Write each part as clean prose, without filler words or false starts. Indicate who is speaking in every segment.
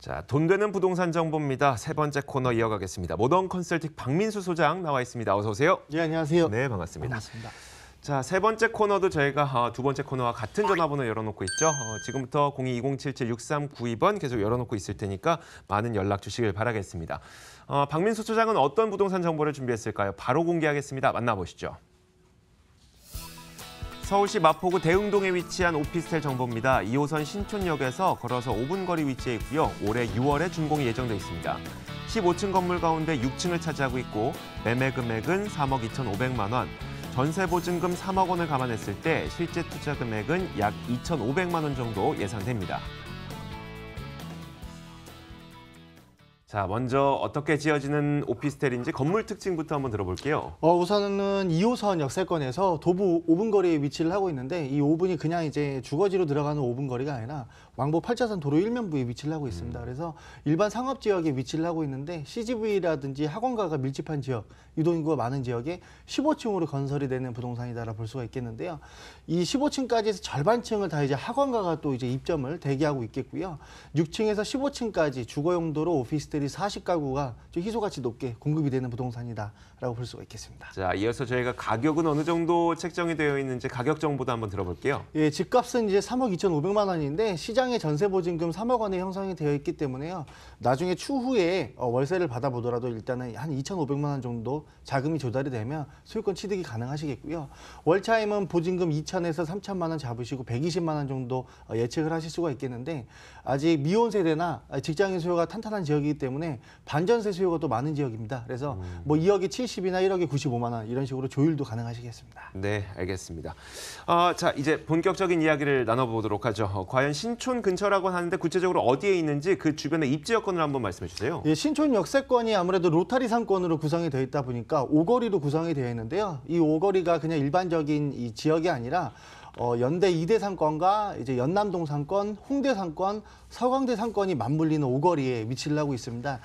Speaker 1: 자, 돈 되는 부동산 정보입니다. 세 번째 코너 이어가겠습니다. 모던 컨설팅 박민수 소장 나와 있습니다. 어서 오세요.
Speaker 2: 네, 안녕하세요.
Speaker 1: 네, 반갑습니다.
Speaker 2: 반갑습니다.
Speaker 1: 자, 세 번째 코너도 저희가 두 번째 코너와 같은 전화번호 열어놓고 있죠. 지금부터 02-2077-6392번 계속 열어놓고 있을 테니까 많은 연락 주시길 바라겠습니다. 박민수 소장은 어떤 부동산 정보를 준비했을까요? 바로 공개하겠습니다. 만나보시죠. 서울시 마포구 대흥동에 위치한 오피스텔 정보입니다. 2호선 신촌역에서 걸어서 5분 거리 위치해 있고요. 올해 6월에 준공이 예정돼 있습니다. 15층 건물 가운데 6층을 차지하고 있고 매매 금액은 3억 2,500만 원, 전세 보증금 3억 원을 감안했을 때 실제 투자 금액은 약 2,500만 원 정도 예상됩니다. 자, 먼저 어떻게 지어지는 오피스텔인지 건물 특징부터 한번 들어볼게요.
Speaker 2: 우선은 2호선 역세권에서 도보 5분 거리에 위치를 하고 있는데 이 5분이 그냥 이제 주거지로 들어가는 5분 거리가 아니라 왕복 8차선 도로 일면부에 위치를 하고 있습니다. 그래서 일반 상업 지역에 위치를 하고 있는데 CGV라든지 학원가가 밀집한 지역, 유동인구가 많은 지역에 15층으로 건설이 되는 부동산이다라 볼 수가 있겠는데요. 이 15층까지 해서 절반층을 다 이제 학원가가 또 이제 입점을 대기하고 있겠고요. 6층에서 15층까지 주거용도로 오피스텔이 40가구가 좀 희소가치 높게 공급이 되는 부동산이다라고 볼 수가 있겠습니다.
Speaker 1: 자, 이어서 저희가 가격은 어느 정도 책정이 되어 있는지 가격 정보도 한번 들어볼게요.
Speaker 2: 예, 집값은 이제 3억 2,500만 원인데 시장의 전세 보증금 3억 원에 형성이 되어 있기 때문에요. 나중에 추후에 월세를 받아보더라도 일단은 한 2,500만 원 정도 자금이 조달이 되면 소유권 취득이 가능하시겠고요. 월차임은 보증금 2천에서 3천만 원 잡으시고 120만 원 정도 예측을 하실 수가 있겠는데 아직 미혼 세대나 직장인 수요가 탄탄한 지역이기 때문에 반전세 수요가 또 많은 지역입니다. 그래서 뭐 2억에 70이나 1억에 95만 원 이런 식으로 조율도 가능하시겠습니다.
Speaker 1: 네, 알겠습니다. 자, 이제 본격적인 이야기를 나눠보도록 하죠. 과연 신촌 근처라고 하는데 구체적으로 어디에 있는지 그 주변의 입지 여건을 한번 말씀해 주세요.
Speaker 2: 예, 신촌 역세권이 아무래도 로타리 상권으로 구성이 되어 있다 보니까 오거리로 구성이 되어 있는데요. 이 오거리가 그냥 일반적인 이 지역이 아니라 연대 2대 상권과 이제 연남동 상권, 홍대 상권, 서강대 상권이 맞물리는 오거리에 위치를 하고 있습니다.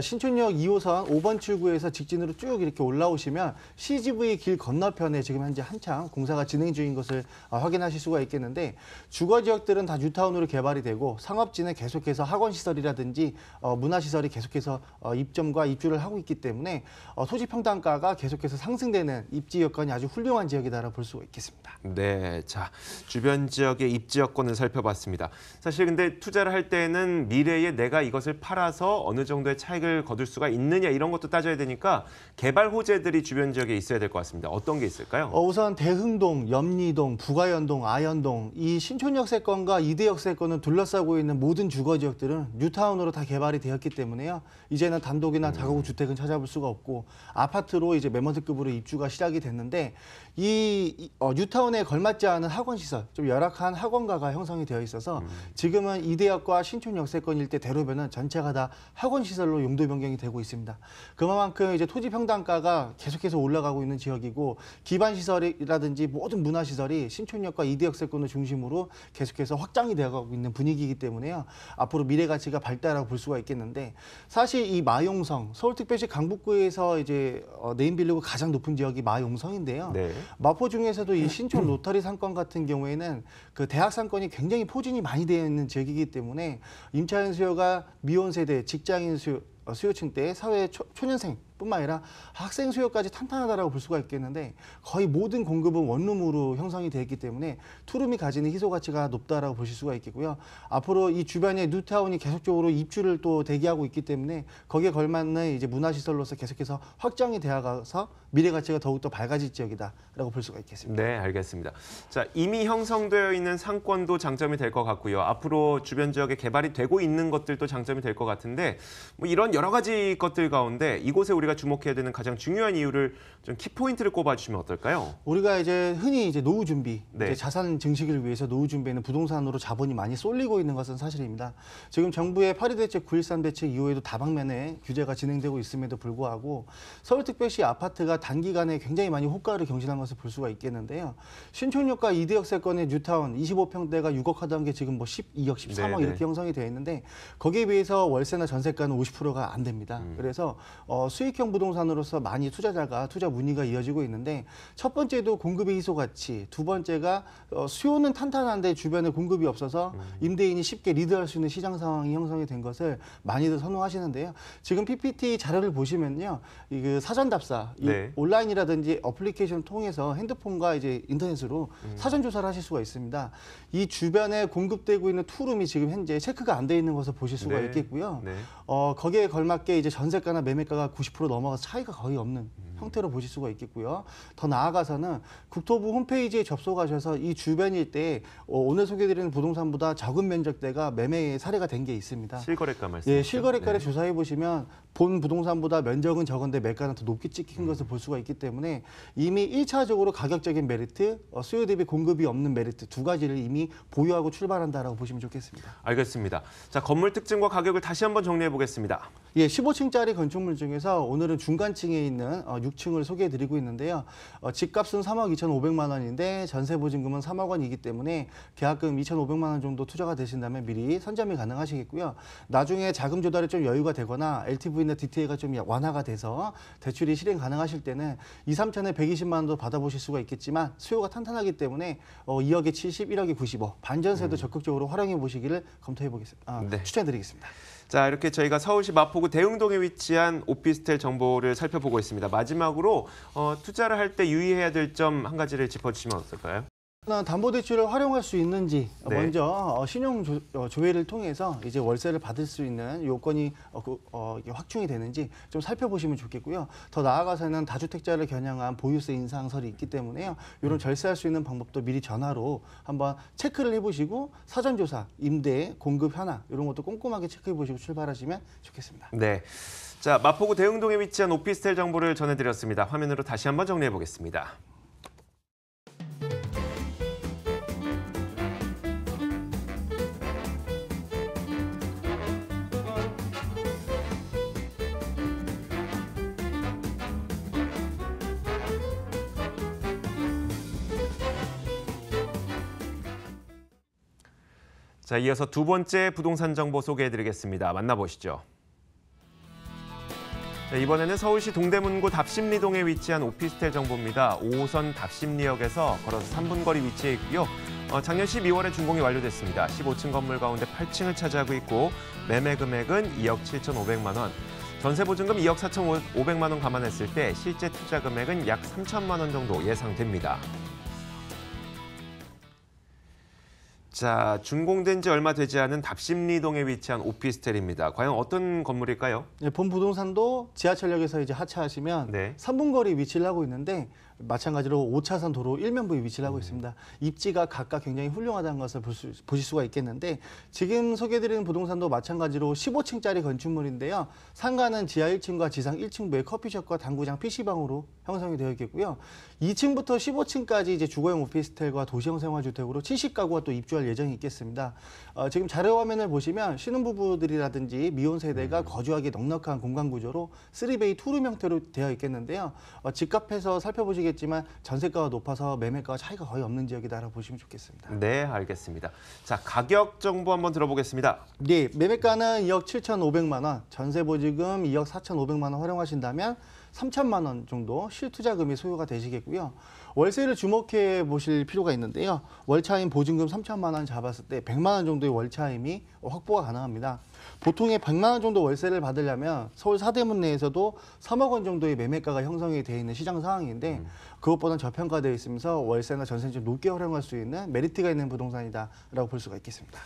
Speaker 2: 신촌역 2호선 5번 출구에서 직진으로 쭉 이렇게 올라오시면 CGV 길 건너편에 지금 현재 한창 공사가 진행 중인 것을 확인하실 수가 있겠는데 주거 지역들은 다 뉴타운으로 개발이 되고 상업지는 계속해서 학원시설이라든지 문화시설이 계속해서 입점과 입주를 하고 있기 때문에 토지 평당가가 계속해서 상승되는 입지 여건이 아주 훌륭한 지역이다라고 볼 수가 있겠습니다.
Speaker 1: 네, 자, 주변 지역의 입지 여건을 살펴봤습니다. 사실 근데 투자를 할 때는 미래에 내가 이것을 팔아서 어느 정도의 차익을 거둘 수가 있느냐 이런 것도 따져야 되니까 개발 호재들이 주변 지역에 있어야 될 것 같습니다. 어떤 게 있을까요?
Speaker 2: 우선 대흥동, 염리동, 부가연동, 아현동 이 신촌역세권과 이대역세권을 둘러싸고 있는 모든 주거 지역들은 뉴타운으로 다 개발이 되었기 때문에요. 이제는 단독이나 다가구 주택은 찾아볼 수가 없고 아파트로 이제 매머드급으로 입주가 시작이 됐는데 이 뉴타운에 걸맞지 않은 학원시설, 좀 열악한 학원가가 형성이 되어 있어서 지금은 이대역과 신촌역세권 일대 대로변은 전체가 다 학원시설로 용도 변경이 되고 있습니다. 그만큼 이제 토지 평당가가 계속해서 올라가고 있는 지역이고 기반시설이라든지 모든 문화시설이 신촌역과 이대역세권을 중심으로 계속해서 확장이 되어가고 있는 분위기이기 때문에요. 앞으로 미래 가치가 밝다라고 볼 수가 있겠는데 사실 이 마용성, 서울특별시 강북구에서 이제 네임빌리고 가장 높은 지역이 마용성인데요.
Speaker 1: 네.
Speaker 2: 마포 중에서도 이 신촌 로터리 상권 같은 경우에는 그 대학 상권이 굉장히 포진이 많이 되어 있는 지역이기 때문에 임차인 수요가 미혼 세대, 직장인 수요층 때 사회 초년생뿐만 아니라 학생 수요까지 탄탄하다라고 볼 수가 있겠는데 거의 모든 공급은 원룸으로 형성이 되어 있기 때문에 투룸이 가지는 희소 가치가 높다라고 보실 수가 있겠고요. 앞으로 이 주변에 뉴타운이 계속적으로 입주를 또 대기하고 있기 때문에 거기에 걸맞는 이제 문화시설로서 계속해서 확장이 되어가서 미래 가치가 더욱더 밝아질 지역이다라고 볼 수가 있겠습니다.
Speaker 1: 네, 알겠습니다. 자, 이미 형성되어 있는 상권도 장점이 될 것 같고요. 앞으로 주변 지역에 개발이 되고 있는 것들도 장점이 될 것 같은데 뭐 이런 여러 가지 것들 가운데 이곳에 우리가 주목해야 되는 가장 중요한 이유를 좀 키포인트를 꼽아주시면 어떨까요?
Speaker 2: 우리가 이제 흔히 이제 노후 준비,
Speaker 1: 네.
Speaker 2: 이제 자산 증식을 위해서 노후 준비에는 부동산으로 자본이 많이 쏠리고 있는 것은 사실입니다. 지금 정부의 8.2 대책, 9.13 대책 이후에도 다방면에 규제가 진행되고 있음에도 불구하고 서울특별시 아파트가 단기간에 굉장히 많이 호가를 경신한 것을 볼 수가 있겠는데요. 신촌역과 이대역세권의 뉴타운 25평대가 6억 하던 게 지금 뭐 12억, 13억
Speaker 1: 네네.
Speaker 2: 이렇게 형성이 되어 있는데 거기에 비해서 월세나 전세가는 50%가 안 됩니다. 그래서 수익 주택형 부동산으로서 많이 투자 문의가 이어지고 있는데 첫 번째도 공급의 희소 가치, 두 번째가 수요는 탄탄한데 주변에 공급이 없어서 임대인이 쉽게 리드할 수 있는 시장 상황이 형성이 된 것을 많이들 선호하시는데요. 지금 PPT 자료를 보시면요, 그 사전 답사,
Speaker 1: 네.
Speaker 2: 온라인이라든지 어플리케이션 통해서 핸드폰과 이제 인터넷으로 사전 조사를 하실 수가 있습니다. 이 주변에 공급되고 있는 투룸이 지금 현재 체크가 안 돼 있는 것을 보실 수가
Speaker 1: 네.
Speaker 2: 있겠고요.
Speaker 1: 네.
Speaker 2: 거기에 걸맞게 이제 전세가나 매매가가 90% 넘어가서 차이가 거의 없는 형태로 보실 수가 있겠고요. 더 나아가서는 국토부 홈페이지에 접속하셔서 이 주변 일대에 오늘 소개드리는 부동산보다 적은 면적대가 매매 사례가 된 게 있습니다.
Speaker 1: 실거래가 말씀.
Speaker 2: 예, 실거래가를 조사해 보시면 본 부동산보다 면적은 적은데 매가는 더 높게 찍힌 것을 볼 수가 있기 때문에 이미 1차적으로 가격적인 메리트, 수요 대비 공급이 없는 메리트 두 가지를 이미 보유하고 출발한다라고 보시면 좋겠습니다.
Speaker 1: 알겠습니다. 자, 건물 특징과 가격을 다시 한번 정리해 보겠습니다.
Speaker 2: 예, 15층짜리 건축물 중에서 오늘은 중간층에 있는 6층을 소개해 드리고 있는데요. 집값은 3억 2,500만 원인데 전세 보증금은 3억 원이기 때문에 계약금 2,500만 원 정도 투자가 되신다면 미리 선점이 가능하시겠고요. 나중에 자금 조달에 좀 여유가 되거나 LTV나 DTA가 좀 완화가 돼서 대출이 실행 가능하실 때는 2, 3천에 120만 원도 받아보실 수가 있겠지만 수요가 탄탄하기 때문에 2억에 70, 1억에 95 반전세도 적극적으로 활용해 보시기를 검토해 보겠습니다.
Speaker 1: 네.
Speaker 2: 추천드리겠습니다.
Speaker 1: 자, 이렇게 저희가 서울시 마포구 대흥동에 위치한 오피스텔 정보를 살펴보고 있습니다. 마지막으로 투자를 할 때 유의해야 될 점 한 가지를 짚어주시면 어떨까요?
Speaker 2: 담보대출을 활용할 수 있는지
Speaker 1: 네.
Speaker 2: 먼저 신용 조회를 통해서 이제 월세를 받을 수 있는 요건이 확충이 되는지 좀 살펴보시면 좋겠고요. 더 나아가서는 다주택자를 겨냥한 보유세 인상설이 있기 때문에요. 이런 절세할 수 있는 방법도 미리 전화로 한번 체크를 해보시고 사전조사, 임대, 공급 현황 이런 것도 꼼꼼하게 체크해보시고 출발하시면 좋겠습니다.
Speaker 1: 네. 자, 마포구 대흥동에 위치한 오피스텔 정보를 전해드렸습니다. 화면으로 다시 한번 정리해 보겠습니다. 자, 이어서 두 번째 부동산 정보 소개해드리겠습니다. 만나보시죠. 자, 이번에는 서울시 동대문구 답심리동에 위치한 오피스텔 정보입니다. 5호선 답심리역에서 걸어서 3분 거리 위치해 있고요. 작년 12월에 준공이 완료됐습니다. 15층 건물 가운데 8층을 차지하고 있고 매매 금액은 2억 7,500만 원. 전세 보증금 2억 4,500만 원 감안했을 때 실제 투자 금액은 약 3천만 원 정도 예상됩니다. 자, 준공된 지 얼마 되지 않은 답심리동에 위치한 오피스텔입니다. 과연 어떤 건물일까요?
Speaker 2: 네, 본 부동산도 지하철역에서 이제 하차하시면
Speaker 1: 네.
Speaker 2: 3분 거리 위치를 하고 있는데 마찬가지로 5차선 도로 일면부에 위치를 하고 있습니다. 입지가 각각 굉장히 훌륭하다는 것을 보실 수가 있겠는데 지금 소개해드리는 부동산도 마찬가지로 15층짜리 건축물인데요. 상가는 지하 1층과 지상 1층부에 커피숍과 당구장, PC방으로 형성이 되어 있겠고요. 2층부터 15층까지 이제 주거용 오피스텔과 도시형 생활주택으로 70가구가 또 입주할 예정이 있겠습니다. 지금 자료 화면을 보시면 신혼부부들이라든지 미혼 세대가 거주하기 넉넉한 공간 구조로 3베이 투룸 형태로 되어 있겠는데요. 집값에서 살펴보시겠지만 전세가가 높아서 매매가가 차이가 거의 없는 지역이다라고 보시면 좋겠습니다.
Speaker 1: 네, 알겠습니다. 자, 가격 정보 한번 들어보겠습니다.
Speaker 2: 네, 매매가는 2억 7,500만 원, 전세 보증금 2억 4,500만 원 활용하신다면 3천만 원 정도 실투자금이 소요가 되시겠고요. 월세를 주목해 보실 필요가 있는데요. 월차임 보증금 3천만 원 잡았을 때 100만 원 정도의 월차임이 확보가 가능합니다. 보통의 100만 원 정도 월세를 받으려면 서울 사대문 내에서도 3억 원 정도의 매매가가 형성이 되어 있는 시장 상황인데 그것보다는 저평가되어 있으면서 월세나 전세를 좀 높게 활용할 수 있는 메리트가 있는 부동산이다라고 볼 수가 있겠습니다.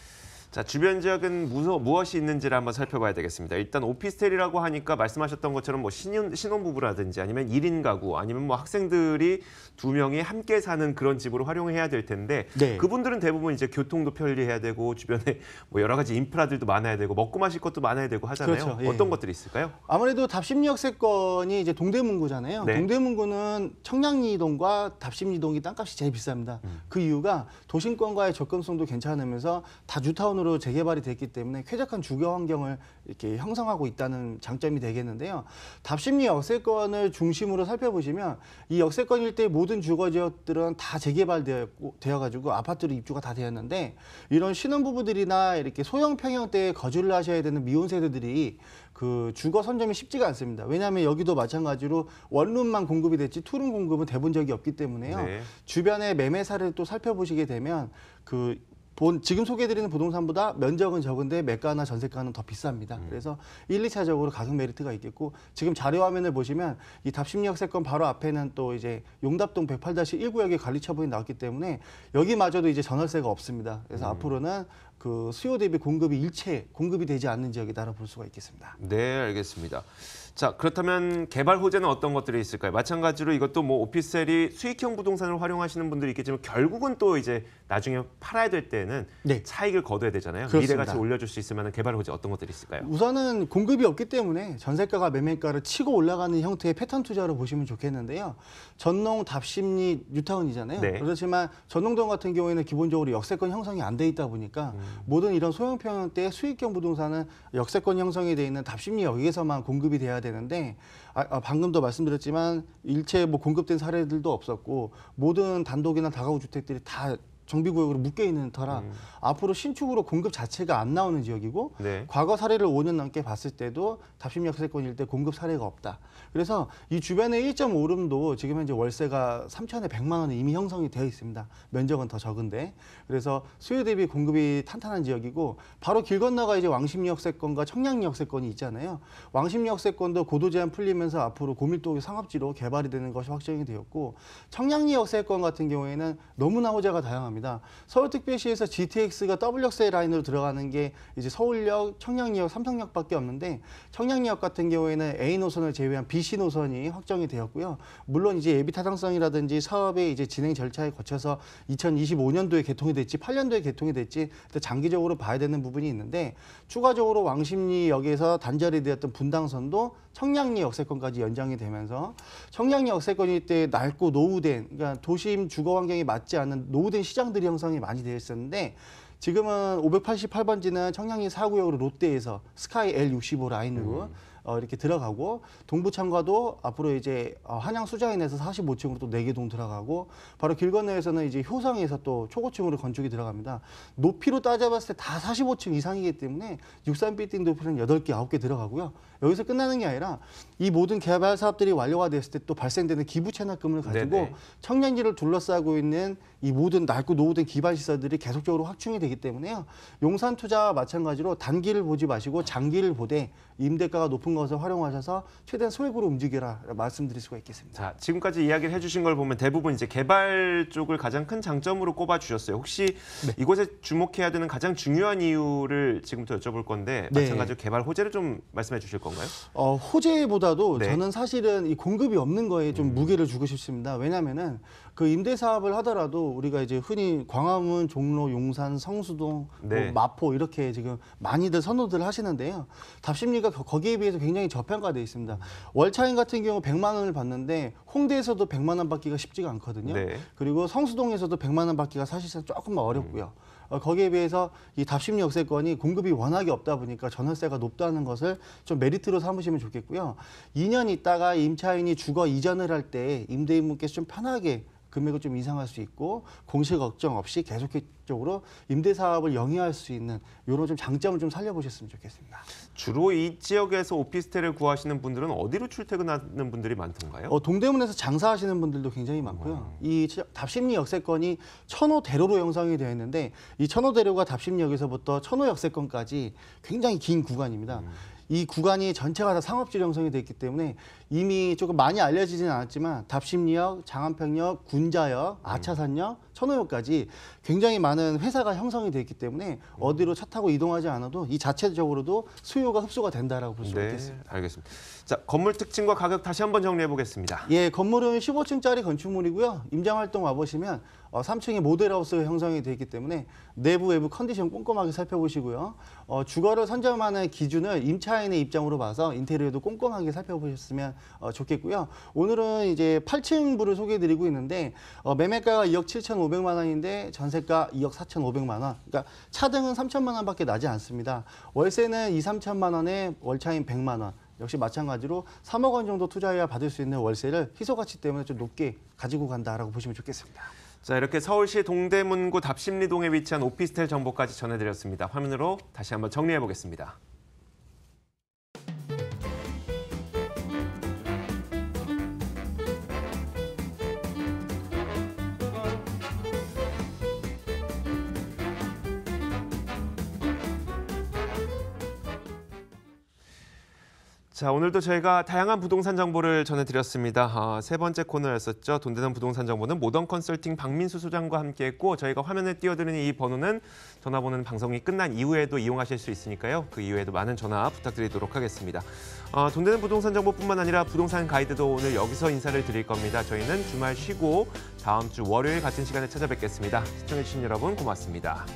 Speaker 1: 자, 주변 지역은 무엇이 있는지를 한번 살펴봐야 되겠습니다. 일단 오피스텔이라고 하니까 말씀하셨던 것처럼 뭐 신혼부부라든지 아니면 1인 가구 아니면 뭐 학생들이 2명이 함께 사는 그런 집으로 활용해야 될 텐데
Speaker 2: 네.
Speaker 1: 그분들은 대부분 이제 교통도 편리해야 되고 주변에 뭐 여러 가지 인프라들도 많아야 되고 먹고 마실 것도 많아야 되고 하잖아요.
Speaker 2: 그렇죠. 예.
Speaker 1: 어떤 것들이 있을까요?
Speaker 2: 아무래도 답심리역 세권이 이제 동대문구잖아요.
Speaker 1: 네.
Speaker 2: 동대문구는 청량리동과 답심리동이 땅값이 제일 비쌉니다. 그 이유가 도심권과의 접근성도 괜찮으면서 다 뉴타운으로 뉴타운으로 재개발이 됐기 때문에 쾌적한 주거 환경을 이렇게 형성하고 있다는 장점이 되겠는데요. 답심리 역세권을 중심으로 살펴보시면 이 역세권 일대 모든 주거 지역들은 다 재개발되어가지고 아파트로 입주가 다 되었는데 이런 신혼부부들이나 이렇게 소형 평형대에 거주를 하셔야 되는 미혼 세대들이 그 주거 선점이 쉽지가 않습니다. 왜냐하면 여기도 마찬가지로 원룸만 공급이 됐지 투룸 공급은 돼본 적이 없기 때문에요.
Speaker 1: 네.
Speaker 2: 주변의 매매 사례를 또 살펴보시게 되면 지금 소개해드리는 부동산보다 면적은 적은데 매가나 전세가는 더 비쌉니다. 그래서 1, 2차적으로 가격 메리트가 있겠고 지금 자료 화면을 보시면 이 답심리 역세권 바로 앞에는 또 이제 용답동 108-1구역의 관리 처분이 나왔기 때문에 여기마저도 이제 전월세가 없습니다. 그래서 앞으로는 그 수요 대비 공급이 일체 공급이 되지 않는 지역이다라고 볼 수가 있겠습니다.
Speaker 1: 네, 알겠습니다. 자, 그렇다면 개발 호재는 어떤 것들이 있을까요? 마찬가지로 이것도 뭐 오피스텔이 수익형 부동산을 활용하시는 분들이 있겠지만 결국은 또 이제 나중에 팔아야 될 때는
Speaker 2: 네.
Speaker 1: 차익을 거둬야 되잖아요.
Speaker 2: 그렇습니다.
Speaker 1: 미래가치 올려줄 수 있을 만한 개발 호재 어떤 것들이 있을까요?
Speaker 2: 우선은 공급이 없기 때문에 전세가가 매매가를 치고 올라가는 형태의 패턴 투자로 보시면 좋겠는데요. 전농, 답심리, 뉴타운이잖아요.
Speaker 1: 네.
Speaker 2: 그렇지만 전농동 같은 경우에는 기본적으로 역세권 형성이 안 돼 있다 보니까 모든 이런 소형 평형대 수익형 부동산은 역세권 형성이 돼 있는 답심리 여기에서만 공급이 돼야 되는데 방금도 말씀드렸지만 일체 뭐 공급된 사례들도 없었고 모든 단독이나 다가구 주택들이 다 정비구역으로 묶여 있는 터라 앞으로 신축으로 공급 자체가 안 나오는 지역이고
Speaker 1: 네.
Speaker 2: 과거 사례를 5년 넘게 봤을 때도 답심 역세권일 때 공급 사례가 없다. 그래서 이 주변의 1.5룸도 지금 현재 월세가 3천에 100만 원에 이미 형성이 되어 있습니다. 면적은 더 적은데 그래서 수요 대비 공급이 탄탄한 지역이고 바로 길 건너가 이제 왕십리 역세권과 청량리 역세권이 있잖아요. 왕십리 역세권도 고도 제한 풀리면서 앞으로 고밀도 상업지로 개발이 되는 것이 확정이 되었고 청량리 역세권 같은 경우에는 너무나 호재가 다양합니다. 서울특별시에서 GTX가 더블 역세 라인으로 들어가는 게 이제 서울역, 청량리역, 삼성역밖에 없는데 청량리역 같은 경우에는 A 노선을 제외한 BC 노선이 확정이 되었고요. 물론 이제 예비 타당성이라든지 사업의 이제 진행 절차에 거쳐서 2025년도에 개통이 됐지 8년도에 개통이 됐지 장기적으로 봐야 되는 부분이 있는데 추가적으로 왕십리역에서 단절이 되었던 분당선도 청량리 역세권까지 연장이 되면서 청량리 역세권일 때 낡고 노후된 그러니까 도심 주거 환경에 맞지 않는 노후된 시장들이 형성이 많이 되어 있었는데 지금은 588번지는 청량리 4구역으로 롯데에서 스카이 L65 라인으로 이렇게 들어가고 동부창과도 앞으로 이제 한양 수자인에서 45층으로 또 4개 동 들어가고 바로 길 건너에서는 이제 효성에서 또 초고층으로 건축이 들어갑니다. 높이로 따져봤을 때 다 45층 이상이기 때문에 63빌딩 높이는 8개, 9개 들어가고요. 여기서 끝나는 게 아니라 이 모든 개발 사업들이 완료가 됐을 때 또 발생되는 기부 채납금을 가지고
Speaker 1: 네네.
Speaker 2: 청량리를 둘러싸고 있는 이 모든 낡고 노후된 기반 시설들이 계속적으로 확충이 되기 때문에요. 용산 투자와 마찬가지로 단기를 보지 마시고 장기를 보되 임대가가 높은 것을 활용하셔서 최대한 소액으로 움직여라 말씀드릴 수가 있겠습니다.
Speaker 1: 자, 지금까지 이야기를 해주신 걸 보면 대부분 이제 개발 쪽을 가장 큰 장점으로 꼽아주셨어요. 혹시 이곳에 주목해야 되는 가장 중요한 이유를 지금부터 여쭤볼 건데 마찬가지로 개발 호재를 좀 말씀해 주실 건가요?
Speaker 2: 호재보다도
Speaker 1: 네.
Speaker 2: 저는 사실은 이 공급이 없는 거에 좀 무게를 주고 싶습니다. 왜냐하면은 그 임대 사업을 하더라도 우리가 이제 흔히 광화문, 종로, 용산, 성수동,
Speaker 1: 네.
Speaker 2: 뭐 마포 이렇게 지금 많이들 선호들 하시는데요. 답심리가 거기에 비해서 굉장히 저평가되어 있습니다. 월차인 같은 경우 100만 원을 받는데 홍대에서도 100만 원 받기가 쉽지가 않거든요.
Speaker 1: 네.
Speaker 2: 그리고 성수동에서도 100만 원 받기가 사실상 조금 어렵고요. 거기에 비해서 이 답심리 역세권이 공급이 워낙에 없다 보니까 전월세가 높다는 것을 좀 메리트로 삼으시면 좋겠고요. 2년 있다가 임차인이 주거 이전을 할 때 임대인분께서 좀 편하게 금액을 좀 인상할 수 있고 공시 걱정 없이 계속적으로 임대 사업을 영위할 수 있는 이런 좀 장점을 좀 살려보셨으면 좋겠습니다.
Speaker 1: 주로 이 지역에서 오피스텔을 구하시는 분들은 어디로 출퇴근하는 분들이 많던가요?
Speaker 2: 동대문에서 장사하시는 분들도 굉장히 많고요. 이 답심리 역세권이 천호대로로 형성이 되어 있는데 이 천호대로가 답심리역에서부터 천호 역세권까지 굉장히 긴 구간입니다. 이 구간이 전체가 다 상업지로 형성이 되어 있기 때문에 이미 조금 많이 알려지지는 않았지만 답심리역, 장안평역, 군자역, 아차산역, 천호역까지 굉장히 많은 회사가 형성이 되어 있기 때문에 어디로 차 타고 이동하지 않아도 이 자체적으로도 수요가 흡수가 된다라고 볼 수가 있겠습니다.
Speaker 1: 알겠습니다. 자, 건물 특징과 가격 다시 한번 정리해 보겠습니다.
Speaker 2: 예, 건물은 15층짜리 건축물이고요. 임장활동 와보시면 3층에 모델하우스가 형성이 되어 있기 때문에 내부, 외부 컨디션 꼼꼼하게 살펴보시고요. 주거를 선점하는 기준을 임차인의 입장으로 봐서 인테리어도 꼼꼼하게 살펴보셨으면 좋겠고요. 오늘은 이제 8층부를 소개해드리고 있는데 매매가가 2억 7,500만 3,500만 원인데 전세가 2억 4,500만 원. 그러니까 차등은 3천만 원밖에 나지 않습니다. 월세는 2, 3천만 원에 월차인 100만 원. 역시 마찬가지로 3억 원 정도 투자해야 받을 수 있는 월세를 희소 가치 때문에 좀 높게 가지고 간다라고 보시면 좋겠습니다.
Speaker 1: 자, 이렇게 서울시 동대문구 답심리동에 위치한 오피스텔 정보까지 전해드렸습니다. 화면으로 다시 한번 정리해 보겠습니다. 자, 오늘도 저희가 다양한 부동산 정보를 전해드렸습니다. 세 번째 코너였었죠. 돈 되는 부동산 정보는 모던 컨설팅 박민수 소장과 함께했고 저희가 화면에 띄워드리는 이 번호는 전화번호는 방송이 끝난 이후에도 이용하실 수 있으니까요. 그 이후에도 많은 전화 부탁드리도록 하겠습니다. 돈 되는 부동산 정보뿐만 아니라 부동산 가이드도 오늘 여기서 인사를 드릴 겁니다. 저희는 주말 쉬고 다음 주 월요일 같은 시간에 찾아뵙겠습니다. 시청해주신 여러분 고맙습니다.